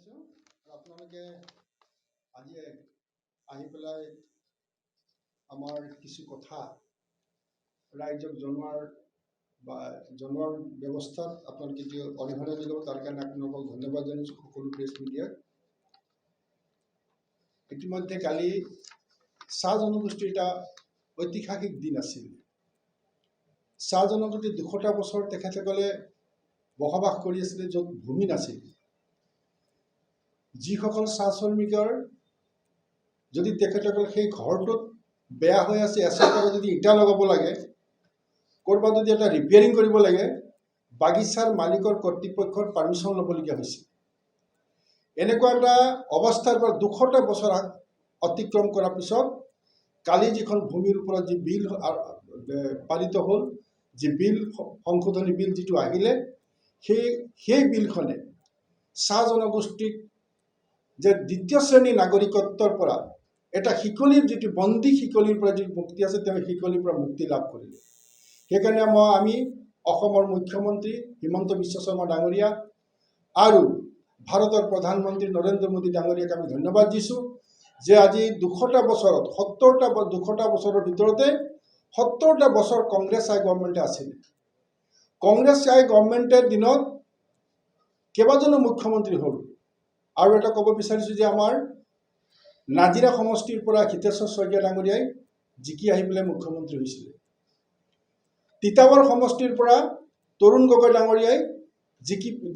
জনাইছোঁ আপোনালোকে আজি আহি পেলাই আমাৰ কিছু কথা ৰাইজক জনোৱাৰ ব্যৱস্থাত আপোনালোকে যি অৰিহণা দিলে তাৰ কাৰণে আপোনালোকক ধন্যবাদ জনাইছোঁ সকলো প্ৰেছ মিডিয়াক। ইতিমধ্যে কালি চাহ জনগোষ্ঠীৰ এটা ঐতিহাসিক দিন আছিল। চাহ জনগোষ্ঠীৰ ২০০টা বছৰ তেখেতসকলে বসবাস কৰি আছিলে য'ত ভূমি নাছিল। যিসকল চাহ শ্ৰমিকৰ যদি তেখেতসকল সেই ঘৰটোত বেয়া হৈ আছে, এচেকাৰ যদি ইটা লগাব লাগে, ক'ৰবাত যদি এটা ৰিপেয়াৰিং কৰিব লাগে, বাগিচাৰ মালিকৰ কৰ্তৃপক্ষৰ পাৰ্মিশ্যন ল'বলগীয়া হৈছিল। এনেকুৱা এটা অৱস্থাৰ পৰা ২০০টা বছৰ অতিক্ৰম কৰাৰ পিছত কালি যিখন ভূমিৰ ওপৰত যি বিল পালিত হ'ল, যি বিল সংশোধনী বিল যিটো আহিলে, সেই বিলখনে চাহ জনগোষ্ঠীক যে দ্বিতীয় শ্ৰেণীৰ নাগৰিকত্বৰ পৰা এটা শিকলিৰ যিটো বন্দী শিকলিৰ পৰা যি মুক্তি আছে, তেওঁ শিকলিৰ পৰা মুক্তি লাভ কৰিলে। সেইকাৰণে আমি অসমৰ মুখ্যমন্ত্ৰী হিমন্ত বিশ্ব শৰ্মা ডাঙৰীয়া আৰু ভাৰতৰ প্ৰধানমন্ত্ৰী নৰেন্দ্ৰ মোদী ডাঙৰীয়াক আমি ধন্যবাদ দিছোঁ যে আজি ২০০টা বছৰত ২০০টা বছৰৰ ভিতৰতে ৭০টা বছৰ কংগ্ৰেছ আই গভৰ্ণমেণ্টে আছিলে। কংগ্ৰেছ আই গভৰ্ণমেণ্টৰ দিনত কেইবাজনো মুখ্যমন্ত্ৰী হ'ল। আৰু এটা ক'ব বিচাৰিছোঁ যে আমাৰ নাজিৰা সমষ্টিৰ পৰা হিতেশ্বৰ শইকীয়া ডাঙৰীয়াই জিকি আহি পেলাই মুখ্যমন্ত্ৰী হৈছিলে। তিতাবৰ সমষ্টিৰ পৰা তৰুণ গগৈ ডাঙৰীয়াই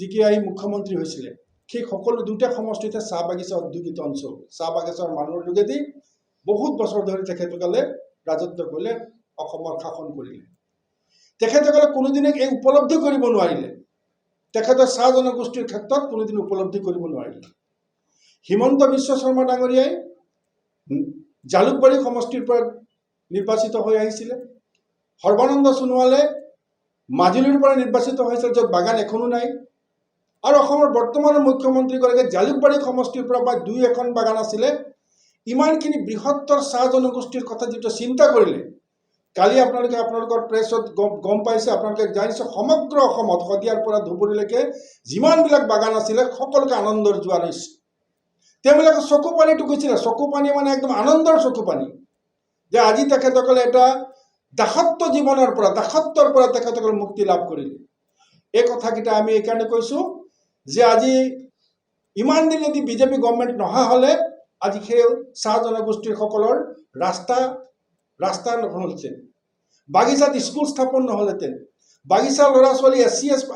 জিকি আহি মুখ্যমন্ত্ৰী হৈছিলে। সেই সকলো দুটা সমষ্টিতে চাহ বাগিচা উদ্যোগিত অঞ্চল, চাহ বাগিচাৰ মানুহৰ যোগেদি বহুত বছৰ ধৰি তেখেতসকলে ৰাজত্ব কৰিলে, অসমৰ শাসন কৰিলে। তেখেতসকলে কোনোদিনে এই উপলব্ধি কৰিব নোৱাৰিলে, তেখেতৰ চাহ জনগোষ্ঠীৰ ক্ষেত্ৰত কোনোদিন উপলব্ধি কৰিব নোৱাৰিলে। হিমন্ত বিশ্ব শৰ্মা ডাঙৰীয়াই জালুকবাৰী সমষ্টিৰ পৰা নিৰ্বাচিত হৈ আহিছিলে। সৰ্বানন্দ সোণোৱালে মাজুলীৰ পৰা নিৰ্বাচিত হৈছিল, য'ত বাগান এখনো নাই। আৰু অসমৰ বৰ্তমানৰ মুখ্যমন্ত্ৰীগৰাকীয়ে জালুকবাৰী সমষ্টিৰ পৰা বা ২-১খন বাগান আছিলে। ইমানখিনি বৃহত্তৰ চাহ জনগোষ্ঠীৰ কথা যিটো চিন্তা কৰিলে, কালি আপোনালোকৰ প্ৰেছত গম পাইছে, আপোনালোকে জানিছে, সমগ্ৰ অসমত শদিয়াৰ পৰা ধুবুৰীলৈকে যিমানবিলাক বাগান আছিলে সকলোকে আনন্দৰ জোৱাৰ হৈছে। তেওঁবিলাকে চকু পানীটো গৈছিলে, চকু পানী মানে একদম আনন্দৰ চকু পানী, যে আজি তেখেতসকলে এটা দাসত্বৰ পৰা তেখেতসকলে মুক্তি লাভ কৰিলে। এই কথাকেইটা আমি এইকাৰণে কৈছোঁ যে আজি ইমান দিন যদি বিজেপি গভৰ্ণমেণ্ট নহা হ'লে আজি সেই চাহ জনগোষ্ঠীসকলৰ ৰাস্তা নহ'লহেঁতেন, বাগিচাত স্কুল স্থাপন নহ'লহেঁতেন, বাগিচাৰ ল'ৰা ছোৱালী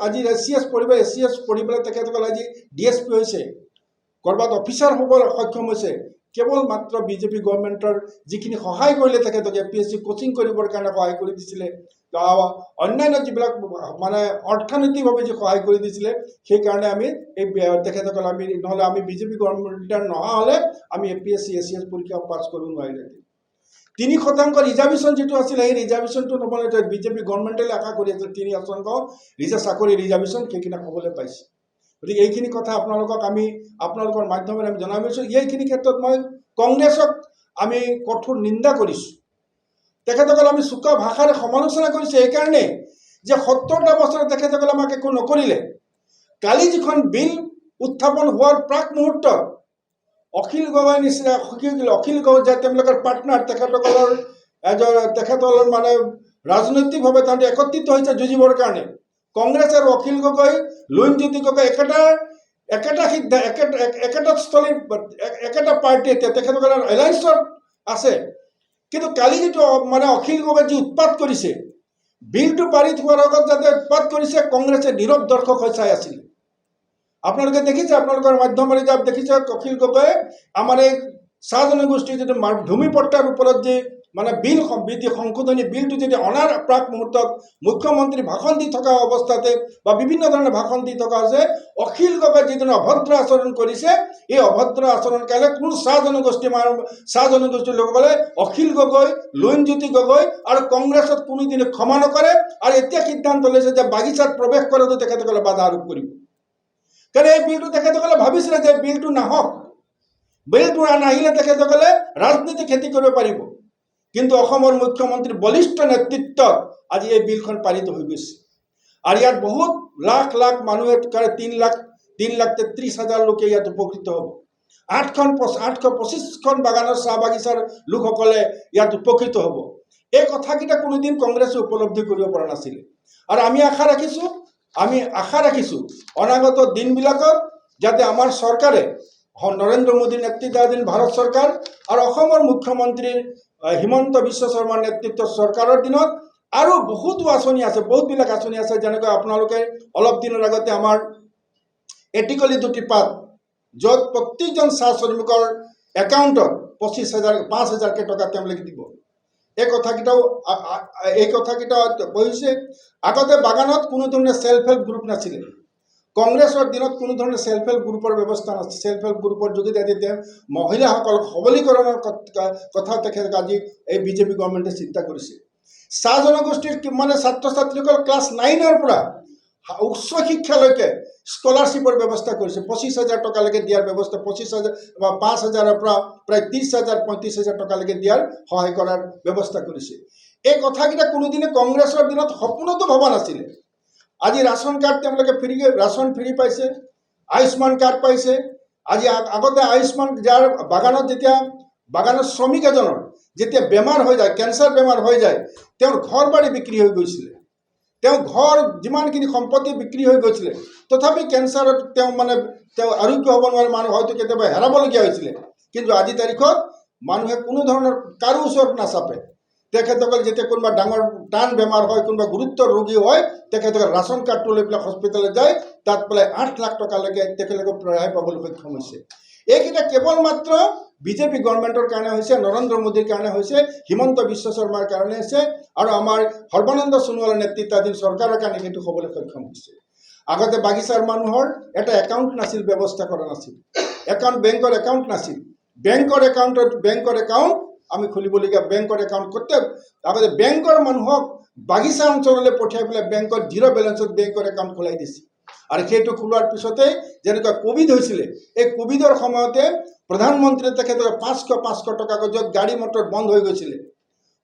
আজি এছ চি এছ পঢ়ি পেলাই তেখেতসকলে আজি DSP হৈছে, ক'ৰবাত অফিচাৰ হ'ব সক্ষম হৈছে। কেৱল মাত্ৰ বিজেপি গভৰ্ণমেণ্টৰ যিখিনি সহায় কৰিলে, তেখেতক APSC কোচিং কৰিবৰ কাৰণে সহায় কৰি দিছিলে, অন্যান্য যিবিলাক মানে অৰ্থনৈতিকভাৱে যি সহায় কৰি দিছিলে, সেইকাৰণে আমি তেখেতসকল নহ'লে আমি বিজেপি গভৰ্ণমেণ্ট নহা হ'লে আমি APSC ACS পৰীক্ষা পাছ কৰিব নোৱাৰিলেহেঁতেন। 3% ৰিজাৰ্ভেশ্যন যিটো আছিলে, সেই ৰিজাৰ্ভেশ্যনটো নহ'লে বিজেপি গভৰ্ণমেণ্টে আশা কৰি আছিল 3% চাকৰি ৰিজাৰ্ভেশ্যন, সেইখিনি হ'বলৈ পাইছে। গতিকে এইখিনি কথা আমি আপোনালোকৰ মাধ্যমেৰে আমি জনাইছোঁ। এইখিনি ক্ষেত্ৰত মই কংগ্ৰেছক আমি কঠোৰ নিন্দা কৰিছোঁ। তেখেতসকল আমি চোকা ভাষাৰে সমালোচনা কৰিছোঁ এইকাৰণে যে ৭০টা বছৰত তেখেতসকলে আমাক একো নকৰিলে। কালি যিখন বিল উত্থাপন হোৱাৰ প্ৰাক মুহূৰ্তত অখিল গগৈ নিচিনা অখিল গগৈ যে তেওঁলোকৰ পাৰ্টনাৰ, তেখেতসকলৰ মানে ৰাজনৈতিকভাৱে তাহাঁতে একত্ৰিত হৈছে যুঁজিবৰ কাৰণে। কংগ্ৰেছ আৰু অখিল গগৈ, লুইনজ্যোতি গগৈ একেটা স্থলীৰ একেটা পাৰ্টীৰ তেখেতসকলৰ এলায়েন্সত আছে। কিন্তু কালি যিটো মানে অখিল গগৈ যি উৎপাত কৰিছে, বিলটো পাৰিত হোৱাৰ আগত যাতে উৎপাত কৰিছে, কংগ্ৰেছে নীৰৱ দৰ্শক হৈ চাই আছিল। আপোনালোকে দেখিছে, আপোনালোকৰ মাধ্যমেৰে দেখিছে, অখিল গগৈয়ে আমাৰ এই চাহ জনগোষ্ঠীৰ যিটো ভূমি পট্টাৰ ওপৰত যি মানে সংশোধনী বিলটো যদি অনাৰ প্ৰাক মুহূৰ্তত মুখ্যমন্ত্ৰী ভাষণ দি থকা অৱস্থাতে বা বিভিন্ন ধৰণৰ ভাষণ দি থকা হৈছে, অখিল গগৈ যিজনে অভদ্ৰ আচৰণ কৰিছে, এই অভদ্ৰ আচৰণ কালে কোনো চাহ জনগোষ্ঠীৰ লোকসকলে অখিল গগৈ, লুইনজ্যোতি গগৈ আৰু কংগ্ৰেছত কোনোদিনে ক্ষমা নকৰে। আৰু এতিয়া সিদ্ধান্ত লৈছে যে বাগিচাত প্ৰৱেশ কৰাটো তেখেতসকলে বাধা আৰোপ কৰিব। কাৰণ এই বিলটো তেখেতসকলে ভাবিছিলে যে বিলটো নাহক, বিলটো নাহিলে তেখেতসকলে ৰাজনীতি খেতি কৰিব পাৰিব। কিন্তু অসমৰ মুখ্যমন্ত্ৰীৰ বলিষ্ঠ নেতৃত্বত আজি এই বিলখন পালিত হৈ গৈছে। আৰু ইয়াত বহুত লাখ লাখ মানুহে 3 3,33,000 লোকে ইয়াত উপকৃত হ'ব। 825খন বাগানৰ চাহ বাগিচাৰ লোকসকলে ইয়াত উপকৃত হ'ব। এই কথাকেইটা কোনোদিন কংগ্ৰেছে উপলব্ধি কৰিব পৰা নাছিলে। আৰু আমি আশা ৰাখিছোঁ অনাগত দিনবিলাকত যাতে আমাৰ চৰকাৰে নৰেন্দ্ৰ মোদীৰ নেতৃত্বাধীন ভাৰত চৰকাৰ আৰু অসমৰ মুখ্যমন্ত্ৰী হিমন্ত বিশ্ব শৰ্মাৰ নেতৃত্বৰ চৰকাৰৰ দিনত আৰু বহুতো আঁচনি আছে, বহুতবিলাক আঁচনি আছে, যেনেকৈ আপোনালোকে অলপ দিনৰ আগতে আমাৰ এটিকলি দুটি পাত, য'ত প্ৰত্যেকজন চাহ শ্ৰমিকৰ একাউণ্টত 5,000কৈ টকা তেওঁলোকে দিব। এই কথাকেইটাও কৈছে। আগতে বাগানত কোনো ধৰণৰ সেলফ হেল্প গ্ৰুপ নাছিলে। কংগ্ৰেছৰ দিনত কোনো ধৰণৰ সেলফ হেল্প গ্ৰুপৰ ব্যৱস্থা নাছিল। সেলফ হেল্প গ্ৰুপৰ যোগেদি তেতিয়া মহিলাসকলক সবলীকৰণৰ কথা তেখেতে আজি এই বিজেপি গভৰ্ণমেণ্টে চিন্তা কৰিছে। চাহ জনগোষ্ঠীৰ মানে ছাত্ৰ ছাত্ৰীসকল ক্লাছ 9ৰ পৰা উচ্চ শিক্ষালৈকে স্কলাৰশ্বিপৰ ব্যৱস্থা কৰিছে। 25,000 টকালৈকে দিয়াৰ ব্যৱস্থা, 25,000 বা 5,000ৰ পৰা প্ৰায় 30,000 35,000 টকালৈকে দিয়াৰ সহায় কৰাৰ ব্যৱস্থা কৰিছে। এই কথাকেইটা কোনোদিনে কংগ্ৰেছৰ দিনত সপোনতো ভবা নাছিলে। আজি ৰাচন কাৰ্ড তেওঁলোকে ৰাচন ফ্ৰী পাইছে, আয়ুষ্মান কাৰ্ড পাইছে। আজি আগতে আয়ুষ্মান, যাৰ বাগানত যেতিয়া বাগানৰ শ্ৰমিক এজনৰ যেতিয়া বেমাৰ হৈ যায়, কেঞ্চাৰ বেমাৰ হৈ যায়, তেওঁৰ ঘৰ বাৰী বিক্ৰী হৈ গৈছিলে, তেওঁ ঘৰ যিমানখিনি সম্পত্তি বিক্ৰী হৈ গৈছিলে, তথাপি কেঞ্চাৰত তেওঁ আৰোগ্য হ'ব নোৱাৰে, মানুহ হয়তো কেতিয়াবা হেৰাবলগীয়া হৈছিলে। কিন্তু আজি তাৰিখত মানুহে কোনো ধৰণৰ কাৰো ওচৰত নাচাপে। তেখেতসকল যেতিয়া কোনোবা ডাঙৰ টান বেমাৰ হয়, কোনোবা গুৰুত্বৰ ৰোগী হয়, তেখেতসকল ৰাচন কাৰ্ডটো লৈ পেলাই হস্পিটেলত যায়, তাত পেলাই 8 লাখ টকালৈকে তেখেতলোকে ৰেহাই পাবলৈ সক্ষম হৈছে। এইকেইটা কেৱল মাত্ৰ বিজেপি গভৰ্ণমেণ্টৰ কাৰণে হৈছে, নৰেন্দ্ৰ মোদীৰ কাৰণে হৈছে, হিমন্ত বিশ্ব শৰ্মাৰ কাৰণে হৈছে, আৰু আমাৰ সৰ্বানন্দ সোণোৱালৰ নেতৃত্বাধীন চৰকাৰৰ কাৰণে সেইটো হ'বলৈ সক্ষম হৈছে। আগতে বাগিচাৰ মানুহৰ এটা একাউণ্ট নাছিল, ব্যৱস্থা কৰা নাছিল, বেংকৰ একাউণ্ট নাছিল। বেংকৰ একাউণ্ট আমি খুলিবলগীয়া, বেংকৰ একাউণ্ট আগতে বেংকৰ মানুহক বাগিচা অঞ্চললৈ পঠিয়াই পেলাই বেংকত 0 বেলেঞ্চত বেংকৰ একাউণ্ট খোলাই দিছিল। আৰু সেইটো খোলোৱাৰ পিছতে যেনেকুৱা কোভিড হৈছিলে, এই কোভিডৰ সময়তে প্ৰধানমন্ত্ৰীয়ে তেখেতক 500 টকাকৈ, য'ত গাড়ী মটৰ বন্ধ হৈ গৈছিলে,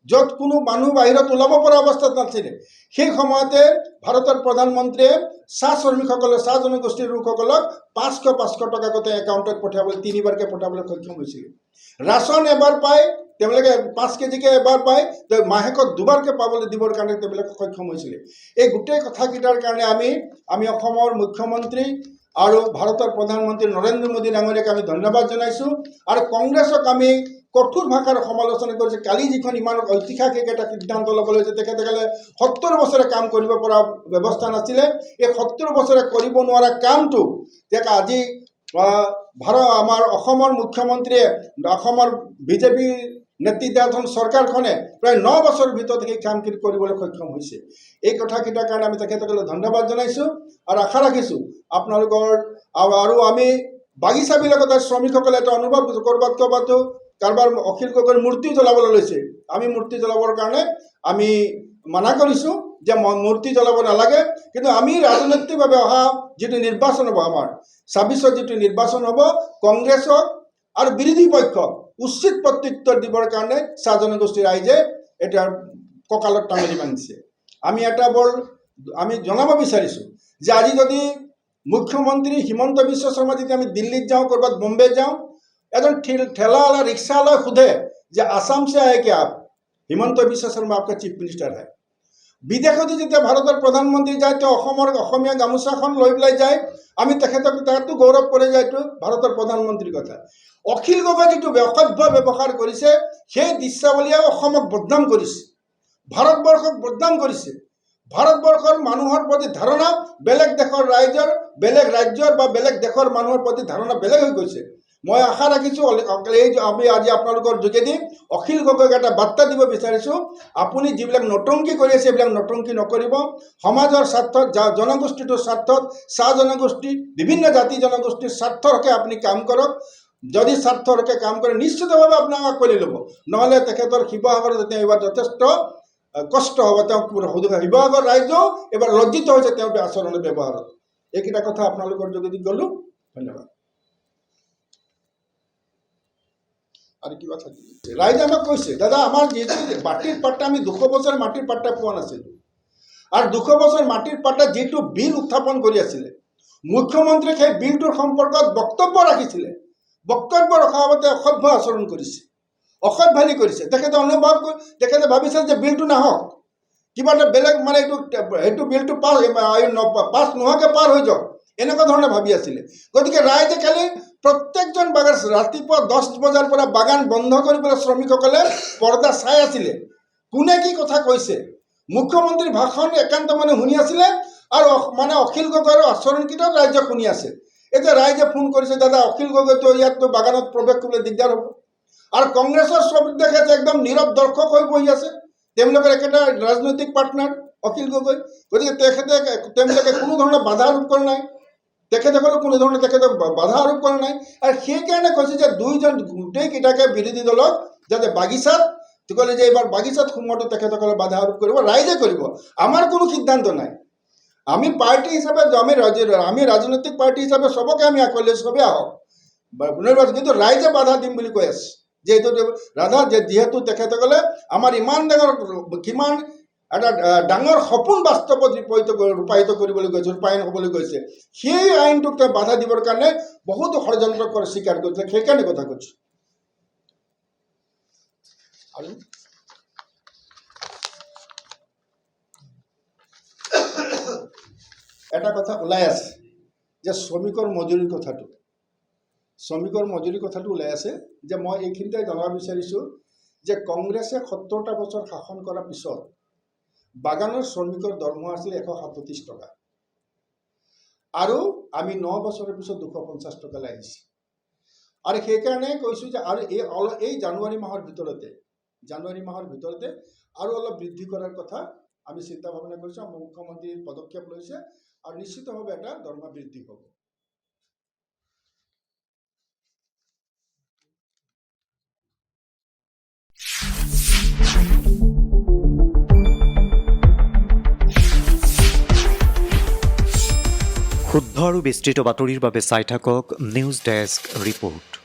য'ত কোনো মানুহ বাহিৰত ওলাব পৰা অৱস্থাত নাছিলে, সেই সময়তে ভাৰতৰ প্ৰধানমন্ত্ৰীয়ে চাহ শ্ৰমিকসকলক, চাহ জনগোষ্ঠীৰ লোকসকলক 500 টকাকৈ একাউণ্টত পঠিয়াবলৈ 3বাৰকৈ পঠাবলৈ সক্ষম হৈছিলে। ৰাচন এবাৰ পায় তেওঁলোকে, 5 কেজিকৈ এবাৰ পায়, মাহেকত 2বাৰকৈ পাবলৈ দিবৰ কাৰণে তেওঁলোকে সক্ষম হৈছিলে। এই গোটেই কথাকেইটাৰ কাৰণে আমি অসমৰ মুখ্যমন্ত্ৰী আৰু ভাৰতৰ প্ৰধানমন্ত্ৰী নৰেন্দ্ৰ মোদী ডাঙৰীয়াক আমি ধন্যবাদ জনাইছোঁ। আৰু কংগ্ৰেছক আমি কঠোৰ ভাষাৰ সমালোচনা কৰিছে। কালি যিখন ইমান ঐতিহাসিক এটা সিদ্ধান্ত ল'বলৈ হৈছে, তেখেতসকলে 70 বছৰে কাম কৰিব পৰা ব্যৱস্থা নাছিলে। এই 70 বছৰে কৰিব নোৱাৰা কামটো যে আজি আমাৰ অসমৰ মুখ্যমন্ত্ৰীয়ে, অসমৰ বিজেপি নেতৃত্বাধীন চৰকাৰখনে প্ৰায় 9 বছৰৰ ভিতৰত সেই কামখিনি কৰিবলৈ সক্ষম হৈছে। এই কথাকেইটাৰ কাৰণে আমি তেখেতসকলক ধন্যবাদ জনাইছোঁ আৰু আশা ৰাখিছোঁ আপোনালোকৰ। আৰু আমি বাগিচাবিলাকত শ্ৰমিকসকলে এটা অনুভৱ কৰিছোঁ, ক'ৰবাত কাৰোবাৰ অখিল গগৈৰ মূৰ্তি জ্বলাবলৈ লৈছে, আমি মূৰ্তি জ্বলাবৰ কাৰণে আমি মানা কৰিছোঁ যে মূৰ্তি জ্বলাব নালাগে। কিন্তু আমি ৰাজনৈতিকভাৱে অহা যিটো নিৰ্বাচন হ'ব, আমাৰ 26ত যিটো নিৰ্বাচন হ'ব, কংগ্ৰেছক আৰু বিৰোধী পক্ষক উচিত প্ৰত্যুত্তৰ দিবৰ কাৰণে চাহ জনগোষ্ঠী ৰাইজে এটা কঁকালত টাঙনি বান্ধিছে। আমি জনাব বিচাৰিছোঁ যে আজি যদি মুখ্যমন্ত্ৰী হিমন্ত বিশ্ব শৰ্মা, যেতিয়া আমি দিল্লীত যাওঁ, ক'ৰবাত বম্বে যাওঁ, এজন ঠেলাৱালা ৰিক্সাৱালাই সোধে যে আসাম সে আয়ে क्या आप? হিমন্ত বিশ্ব শৰ্মা आपका চিফ মিনিষ্টাৰ হয়। বিদেশতো যেতিয়া ভাৰতৰ প্ৰধানমন্ত্ৰী যায়, তেওঁ অসমীয়া গামোচাখন লৈ পেলাই যায়, আমি তেখেতক তাতো গৌৰৱ কৰি যায়, এইটো ভাৰতৰ প্ৰধানমন্ত্ৰীৰ কথা। অখিল গগৈ যিটো অসভ্য ব্যৱহাৰ কৰিছে, সেই দৃশ্যাৱলীয়ে অসমক বদনাম কৰিছে, ভাৰতবৰ্ষক বদনাম কৰিছে। ভাৰতবৰ্ষৰ মানুহৰ প্ৰতি ধাৰণা বেলেগ দেশৰ ৰাজ্যৰ বা বেলেগ দেশৰ মানুহৰ প্ৰতি ধাৰণা বেলেগ হৈ গৈছে। মই আশা ৰাখিছোঁ আমি আজি আপোনালোকৰ যোগেদি অখিল গগৈক এটা বাৰ্তা দিব বিচাৰিছোঁ, আপুনি যিবিলাক নটংকি কৰি আছে, এইবিলাক নটংকি নকৰিব। সমাজৰ স্বাৰ্থত, জনগোষ্ঠীটোৰ স্বাৰ্থত, চাহ জনগোষ্ঠী, বিভিন্ন জাতি জনগোষ্ঠীৰ স্বাৰ্থৰ হকে আপুনি কাম কৰক। যদি স্বাৰ্থৰ হকে কাম কৰে, নিশ্চিতভাৱে আপোনাক আঁকোৱালি ল'ব। নহ'লে তেখেতৰ শিৱসাগৰত এতিয়া এইবাৰ যথেষ্ট কষ্ট হ'ব। তেওঁ শিৱসাগৰ ৰাইজেও এইবাৰ লজ্জিত হৈছে তেওঁৰ আচৰণৰ ব্যৱহাৰত। এইকেইটা কথা আপোনালোকৰ যোগেদি গ'লোঁ। ধন্যবাদ। আৰু কিবা থাকিলে ৰাইজে আমাক কৈছে, দাদা আমাৰ যিটো মাটিৰ পাট্টা, আমি 200 বছৰ মাটিৰ পাট্টা পোৱা নাছিলোঁ। আৰু 200 বছৰ মাটিৰ পাট্টা যিটো বিল উত্থাপন কৰি আছিলে, মুখ্যমন্ত্ৰীয়ে সেই বিলটোৰ সম্পৰ্কত বক্তব্য ৰাখিছিলে, বক্তব্য ৰখাৰ আগতে অসভ্য আচৰণ কৰিছে, অসভ্যালি কৰিছে। তেখেতে ভাবিছিল যে বিলটো নাহক, কিবা এটা বেলেগ মানে সেইটো বিলটো পাছ নোহোৱাকৈ পাৰ হৈ যাওক, এনেকুৱা ধৰণে ভাবি আছিলে। গতিকে ৰাইজে কালি প্ৰত্যেকজন বাগান ৰাতিপুৱা 10 বজাৰ পৰা বাগান বন্ধ কৰিবলৈ শ্ৰমিকসকলে পৰ্দা চাই আছিলে, কোনে কি কথা কৈছে। মুখ্যমন্ত্ৰীৰ ভাষণ একান্ত মানে শুনি আছিলে আৰু মানে অখিল গগৈৰ আচৰণকেইটাও ৰাইজে শুনি আছে। এতিয়া ৰাইজে ফোন কৰিছে, দাদা অখিল গগৈতো ইয়াততো বাগানত প্ৰৱেশ কৰিবলৈ দিগদাৰ হ'ব। আৰু কংগ্ৰেছৰ তেখেতে একদম নীৰৱ দৰ্শক হৈ বহি আছে, তেওঁলোকৰ একেটা ৰাজনৈতিক পাৰ্টনাৰ অখিল গগৈ। গতিকে তেওঁলোকে কোনো ধৰণৰ বাধা আৰোপ কৰা নাই, তেখেতসকলে কোনো ধৰণে বাধা আৰোপ কৰা নাই। আৰু সেইকাৰণে কৈছে যে দুইজন গোটেইকেইটাকে বিৰোধী দলক যাতে বাগিচাত ক'লে যে এইবাৰ বাগিচাত সোমোৱাটো তেখেতসকলে বাধা আৰোপ কৰিব, ৰাইজে কৰিব, আমাৰ কোনো সিদ্ধান্ত নাই। আমি পাৰ্টি হিচাপে আমি ৰাজনৈতিক পাৰ্টি হিচাপে চবকে আমি আঁকোৱালি চবেই আহক পুনৰ্বাচন, কিন্তু ৰাইজে বাধা দিম বুলি কৈ আছে। যিহেতু তেখেতসকলে আমাৰ কিমান এটা ডাঙৰ সপোন বাস্তৱত ৰূপায়িত কৰিবলৈ গৈছে, ৰূপায়ণ হ'বলৈ গৈছে, সেই আইনটোক তেওঁ বাধা দিবৰ কাৰণে বহুতো ষড়যন্ত্ৰ স্বীকাৰ কৰিছে। সেইকাৰণে কথা কৈছোঁ। আৰু এটা কথা ওলাই আছে যে শ্ৰমিকৰ মজুৰিৰ কথাটো ওলাই আছে যে মই এইখিনিতে জনাব বিচাৰিছোঁ যে কংগ্ৰেছে 70টা বছৰ শাসন কৰাৰ পিছত বাগানৰ শ্ৰমিকৰ দৰমহা আছিল 137 টকা, আৰু আমি 9 বছৰৰ পিছত 250 টকালৈ আহিছে। আৰু সেইকাৰণে কৈছোঁ যে আৰু এই জানুৱাৰী মাহৰ ভিতৰতে আৰু অলপ বৃদ্ধি কৰাৰ কথা আমি চিন্তা ভাৱনা কৰিছোঁ। মুখ্যমন্ত্ৰীৰ পদক্ষেপ লৈছে আৰু নিশ্চিতভাৱে এটা দৰমহা বৃদ্ধি হ'ব। শুদ্ধ আৰু বিস্তৃত বাতৰিৰ বাবে চাই থাকক নিউজ ডেস্ক ৰিপোৰ্ট।